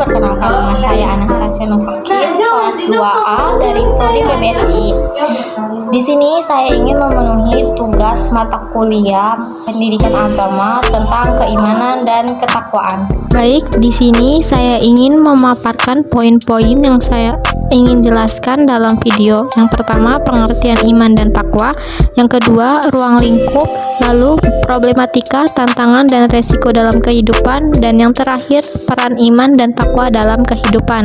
perkenalkan nama saya Anastasia Nurhakim, kelas 2A dari Prodi PBSI. Di sini saya ingin memenuhi tugas mata kuliah pendidikan agama tentang keimanan dan ketakwaan. Baik, di sini saya ingin memaparkan poin-poin yang saya ingin jelaskan dalam video. Yang pertama, pengertian iman dan takwa. Yang kedua, ruang lingkup. Lalu, problematika, tantangan, dan resiko dalam kehidupan. Dan yang terakhir, peran iman dan takwa dalam kehidupan.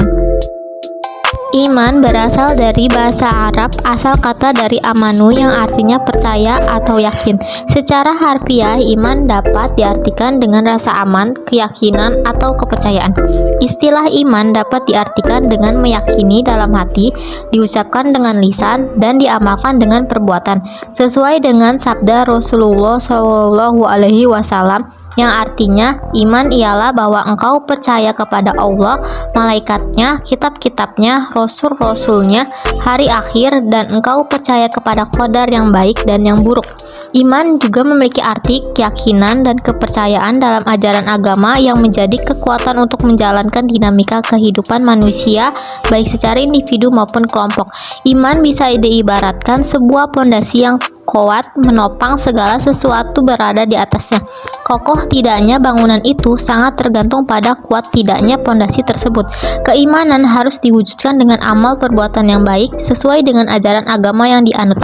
Iman berasal dari bahasa Arab, asal kata dari amanu yang artinya percaya atau yakin. Secara harfiah, iman dapat diartikan dengan rasa aman, keyakinan, atau kepercayaan. Istilah iman dapat diartikan dengan meyakini dalam hati, diucapkan dengan lisan, dan diamalkan dengan perbuatan. Sesuai dengan sabda Rasulullah SAW, yang artinya iman ialah bahwa engkau percaya kepada Allah, malaikatnya, kitab-kitabnya, rasul-rasulnya, hari akhir, dan engkau percaya kepada qadar yang baik dan yang buruk. Iman juga memiliki arti keyakinan dan kepercayaan dalam ajaran agama yang menjadi kekuatan untuk menjalankan dinamika kehidupan manusia baik secara individu maupun kelompok. Iman bisa diibaratkan sebuah pondasi yang kuat menopang segala sesuatu berada di atasnya. Kokoh tidaknya bangunan itu sangat tergantung pada kuat tidaknya pondasi tersebut. Keimanan harus diwujudkan dengan amal perbuatan yang baik sesuai dengan ajaran agama yang dianut.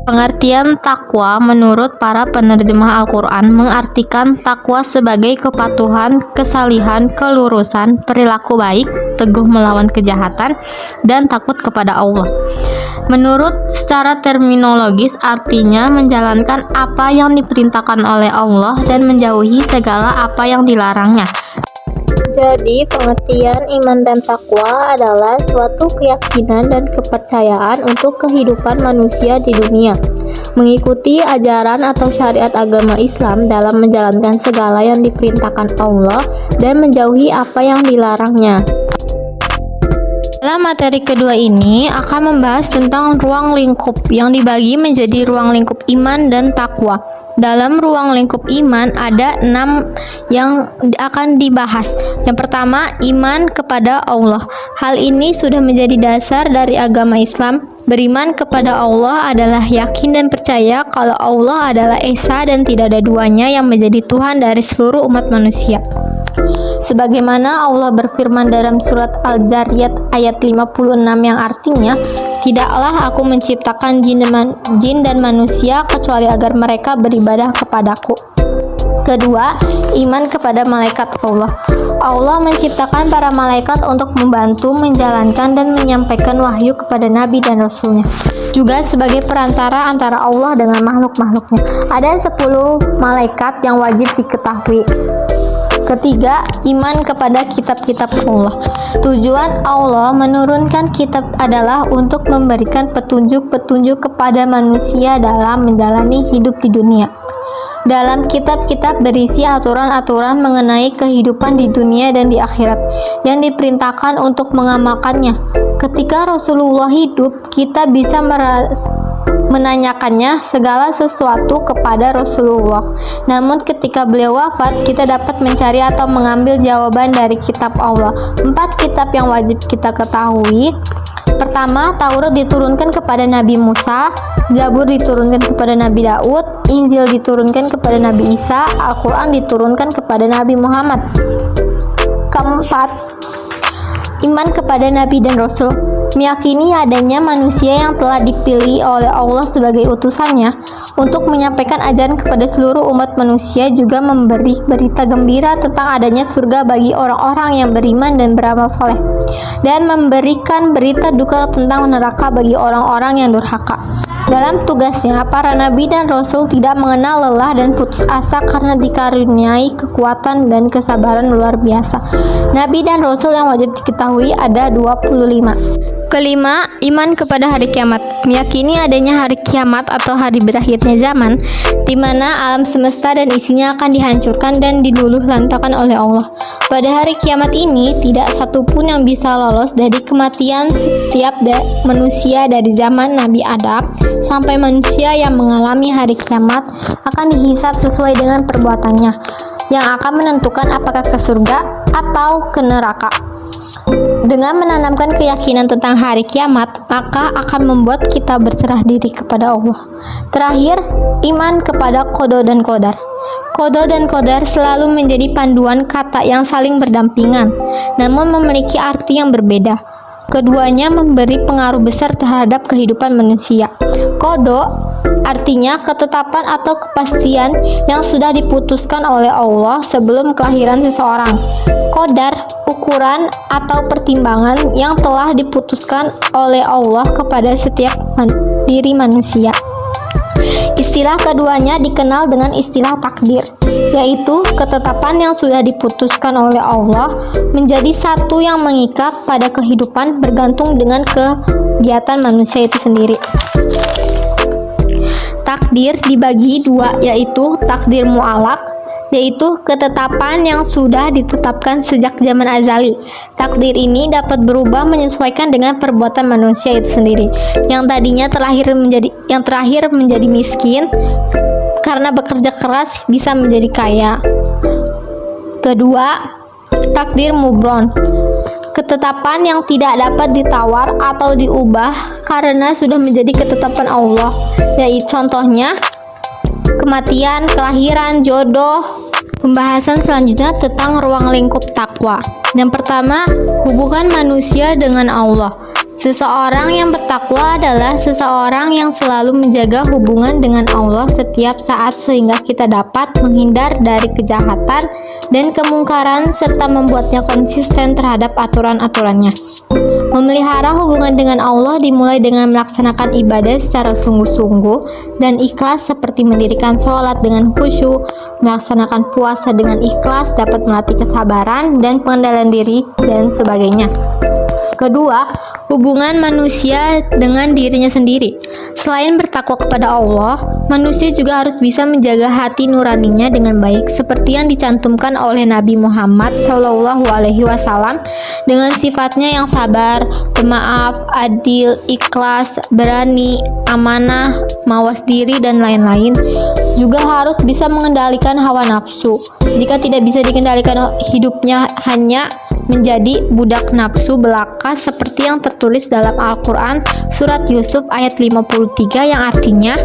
Pengertian takwa menurut para penerjemah Al-Quran mengartikan takwa sebagai kepatuhan, kesalihan, kelurusan, perilaku baik, teguh melawan kejahatan, dan takut kepada Allah. Menurut secara terminologis artinya menjalankan apa yang diperintahkan oleh Allah dan menjauhi segala apa yang dilarangnya. Jadi, pengertian iman dan takwa adalah suatu keyakinan dan kepercayaan untuk kehidupan manusia di dunia, mengikuti ajaran atau syariat agama Islam dalam menjalankan segala yang diperintahkan Allah dan menjauhi apa yang dilarangnya. Dalam materi kedua ini akan membahas tentang ruang lingkup yang dibagi menjadi ruang lingkup iman dan takwa. Dalam ruang lingkup iman ada 6 yang akan dibahas. Yang pertama, iman kepada Allah. Hal ini sudah menjadi dasar dari agama Islam. Beriman kepada Allah adalah yakin dan percaya kalau Allah adalah Esa dan tidak ada duanya yang menjadi Tuhan dari seluruh umat manusia. Sebagaimana Allah berfirman dalam surat Al-Zariyat ayat 56 yang artinya, tidaklah aku menciptakan jin dan manusia kecuali agar mereka beribadah kepadaku. Kedua, iman kepada malaikat Allah. Allah menciptakan para malaikat untuk membantu, menjalankan, dan menyampaikan wahyu kepada Nabi dan Rasulnya, juga sebagai perantara antara Allah dengan makhluk-makhluknya. Ada 10 malaikat yang wajib diketahui. Ketiga, iman kepada kitab-kitab Allah. Tujuan Allah menurunkan kitab adalah untuk memberikan petunjuk-petunjuk kepada manusia dalam menjalani hidup di dunia. Dalam kitab-kitab berisi aturan-aturan mengenai kehidupan di dunia dan di akhirat yang diperintahkan untuk mengamalkannya. Ketika Rasulullah hidup, kita bisa menanyakannya segala sesuatu kepada Rasulullah. Namun ketika beliau wafat, kita dapat mencari atau mengambil jawaban dari kitab Allah. 4 kitab yang wajib kita ketahui. Pertama, Taurat diturunkan kepada Nabi Musa, Zabur diturunkan kepada Nabi Daud, Injil diturunkan kepada Nabi Isa, Al-Quran diturunkan kepada Nabi Muhammad. Keempat, iman kepada Nabi dan Rasul. Meyakini adanya manusia yang telah dipilih oleh Allah sebagai utusannya untuk menyampaikan ajaran kepada seluruh umat manusia, juga memberi berita gembira tentang adanya surga bagi orang-orang yang beriman dan beramal soleh, dan memberikan berita duka tentang neraka bagi orang-orang yang durhaka. Dalam tugasnya, para nabi dan rasul tidak mengenal lelah dan putus asa karena dikaruniai kekuatan dan kesabaran luar biasa. Nabi dan rasul yang wajib diketahui ada 25. Kelima, iman kepada hari kiamat. Meyakini adanya hari kiamat atau hari berakhirnya zaman, di mana alam semesta dan isinya akan dihancurkan dan diluluh lantakan oleh Allah. Pada hari kiamat ini, tidak satupun yang bisa lolos dari kematian. Setiap manusia dari zaman Nabi Adam sampai manusia yang mengalami hari kiamat akan dihisab sesuai dengan perbuatannya. yang akan menentukan apakah ke surga atau ke neraka. Dengan menanamkan keyakinan tentang hari kiamat, maka akan membuat kita berserah diri kepada Allah. Terakhir, iman kepada qada dan qadar. Qada dan qadar selalu menjadi panduan kata yang saling berdampingan, namun memiliki arti yang berbeda. Keduanya memberi pengaruh besar terhadap kehidupan manusia. Qada artinya ketetapan atau kepastian yang sudah diputuskan oleh Allah sebelum kelahiran seseorang. Qadar ukuran atau pertimbangan yang telah diputuskan oleh Allah kepada setiap diri manusia. Istilah keduanya dikenal dengan istilah takdir, yaitu ketetapan yang sudah diputuskan oleh Allah menjadi satu yang mengikat pada kehidupan bergantung dengan kegiatan manusia itu sendiri. Takdir dibagi dua, yaitu takdir mu'allaq, yaitu ketetapan yang sudah ditetapkan sejak zaman azali. Takdir ini dapat berubah menyesuaikan dengan perbuatan manusia itu sendiri. Yang tadinya terakhir menjadi miskin karena bekerja keras bisa menjadi kaya. Kedua, takdir mubron, ketetapan yang tidak dapat ditawar atau diubah karena sudah menjadi ketetapan Allah. Yaitu contohnya kematian, kelahiran, jodoh. Pembahasan selanjutnya tentang ruang lingkup takwa. Yang pertama, hubungan manusia dengan Allah. Seseorang yang bertakwa adalah seseorang yang selalu menjaga hubungan dengan Allah setiap saat sehingga kita dapat menghindar dari kejahatan dan kemungkaran serta membuatnya konsisten terhadap aturan-aturannya. Memelihara hubungan dengan Allah dimulai dengan melaksanakan ibadah secara sungguh-sungguh dan ikhlas seperti mendirikan sholat dengan khusyuk, melaksanakan puasa dengan ikhlas, dapat melatih kesabaran dan pengendalian diri dan sebagainya. Kedua, hubungan manusia dengan dirinya sendiri. Selain bertakwa kepada Allah, manusia juga harus bisa menjaga hati nuraninya dengan baik, seperti yang dicantumkan oleh Nabi Muhammad SAW dengan sifatnya yang sabar, pemaaf, adil, ikhlas, berani, amanah, mawas diri, dan lain-lain. Juga harus bisa mengendalikan hawa nafsu. Jika tidak bisa dikendalikan, hidupnya hanya menjadi budak nafsu belaka seperti yang tertulis dalam Al-Quran surat Yusuf ayat 53 yang artinya,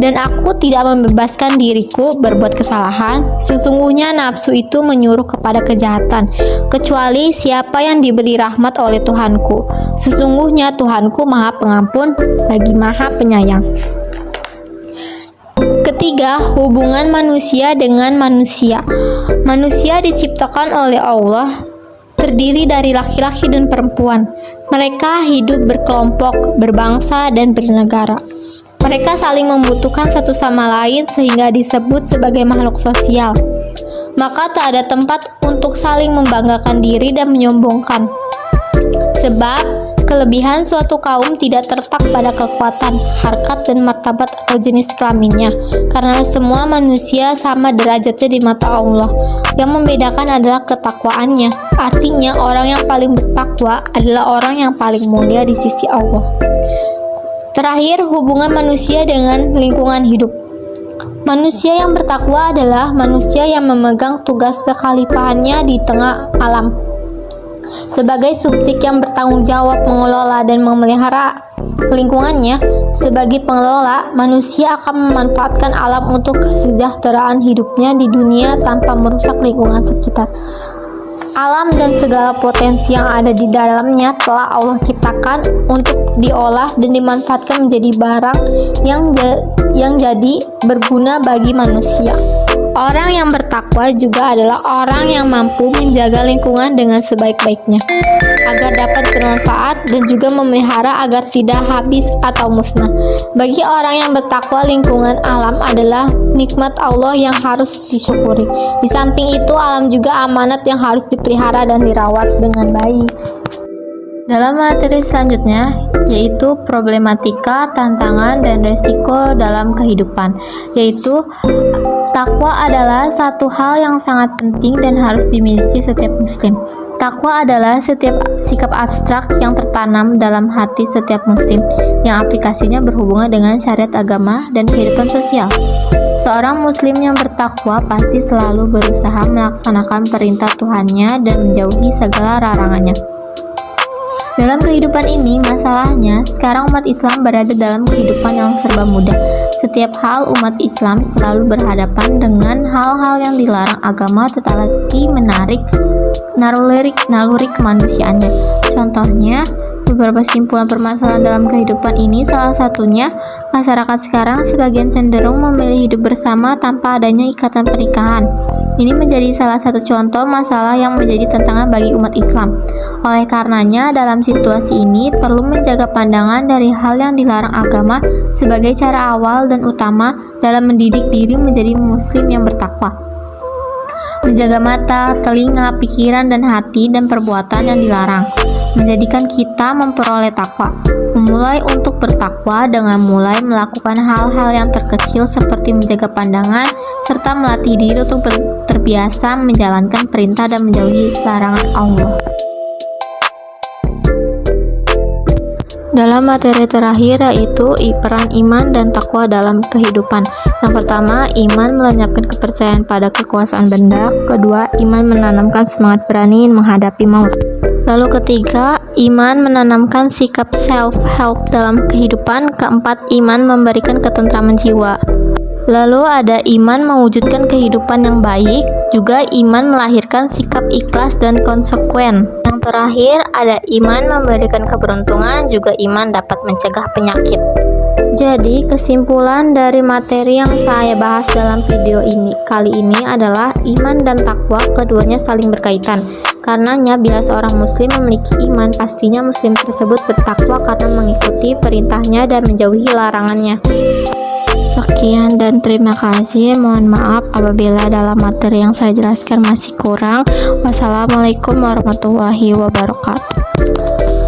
dan aku tidak membebaskan diriku berbuat kesalahan, sesungguhnya nafsu itu menyuruh kepada kejahatan, kecuali siapa yang diberi rahmat oleh Tuhanku, sesungguhnya Tuhanku maha pengampun lagi maha penyayang. Ketiga, hubungan manusia dengan manusia. Manusia diciptakan oleh Allah terdiri dari laki-laki dan perempuan. Mereka hidup berkelompok, berbangsa, dan bernegara. Mereka saling membutuhkan satu sama lain sehingga disebut sebagai makhluk sosial. Maka tak ada tempat untuk saling membanggakan diri dan menyombongkan. Sebab kelebihan suatu kaum tidak terletak pada kekuatan, harkat, dan martabat atau jenis kelaminnya, karena semua manusia sama derajatnya di mata Allah. Yang membedakan adalah ketakwaannya. Artinya orang yang paling bertakwa adalah orang yang paling mulia di sisi Allah. Terakhir, hubungan manusia dengan lingkungan hidup. Manusia yang bertakwa adalah manusia yang memegang tugas kekhalifahannya di tengah alam. Sebagai subjek yang bertanggung jawab mengelola dan memelihara lingkungannya, sebagai pengelola, manusia akan memanfaatkan alam untuk kesejahteraan hidupnya di dunia tanpa merusak lingkungan sekitar. Alam dan segala potensi yang ada di dalamnya telah Allah ciptakan untuk diolah dan dimanfaatkan menjadi barang yang jadi berguna bagi manusia. Orang yang bertakwa juga adalah orang yang mampu menjaga lingkungan dengan sebaik-baiknya agar dapat bermanfaat dan juga memelihara agar tidak habis atau musnah. Bagi orang yang bertakwa, lingkungan alam adalah nikmat Allah yang harus disyukuri. Di samping itu, alam juga amanat yang harus dipelihara dan dirawat dengan baik. Dalam materi selanjutnya, yaitu problematika, tantangan, dan resiko dalam kehidupan, yaitu takwa adalah satu hal yang sangat penting dan harus dimiliki setiap muslim. Takwa adalah setiap sikap abstrak yang tertanam dalam hati setiap muslim, yang aplikasinya berhubungan dengan syariat agama dan kehidupan sosial. Seorang muslim yang bertakwa pasti selalu berusaha melaksanakan perintah Tuhannya dan menjauhi segala larangannya. Dalam kehidupan ini, masalahnya sekarang umat Islam berada dalam kehidupan yang serba mudah. Setiap hal umat Islam selalu berhadapan dengan hal-hal yang dilarang agama tetapi menarik naluri kemanusiaannya. Contohnya, beberapa simpulan permasalahan dalam kehidupan ini, salah satunya masyarakat sekarang sebagian cenderung memilih hidup bersama tanpa adanya ikatan pernikahan. Ini menjadi salah satu contoh masalah yang menjadi tantangan bagi umat Islam. Oleh karenanya, dalam situasi ini perlu menjaga pandangan dari hal yang dilarang agama sebagai cara awal dan utama dalam mendidik diri menjadi muslim yang bertakwa. Menjaga mata, telinga, pikiran, dan hati dan perbuatan yang dilarang menjadikan kita memperoleh takwa. Memulai untuk bertakwa dengan mulai melakukan hal-hal yang terkecil seperti menjaga pandangan serta melatih diri untuk terbiasa menjalankan perintah dan menjauhi larangan Allah. Dalam materi terakhir yaitu peran iman dan takwa dalam kehidupan. Yang pertama, iman melenyapkan kepercayaan pada kekuasaan benda. Kedua, iman menanamkan semangat berani menghadapi maut. Lalu ketiga, iman menanamkan sikap self-help dalam kehidupan. Keempat, iman memberikan ketentraman jiwa. Lalu ada iman mewujudkan kehidupan yang baik. Juga iman melahirkan sikap ikhlas dan konsekuen. Yang terakhir ada iman memberikan keberuntungan. Juga iman dapat mencegah penyakit. Jadi kesimpulan dari materi yang saya bahas dalam video ini kali ini adalah iman dan takwa keduanya saling berkaitan. Karenanya bila seorang muslim memiliki iman, pastinya muslim tersebut bertakwa karena mengikuti perintahnya dan menjauhi larangannya. Sekian dan terima kasih. Mohon maaf apabila dalam materi yang saya jelaskan masih kurang. Wassalamualaikum warahmatullahi wabarakatuh.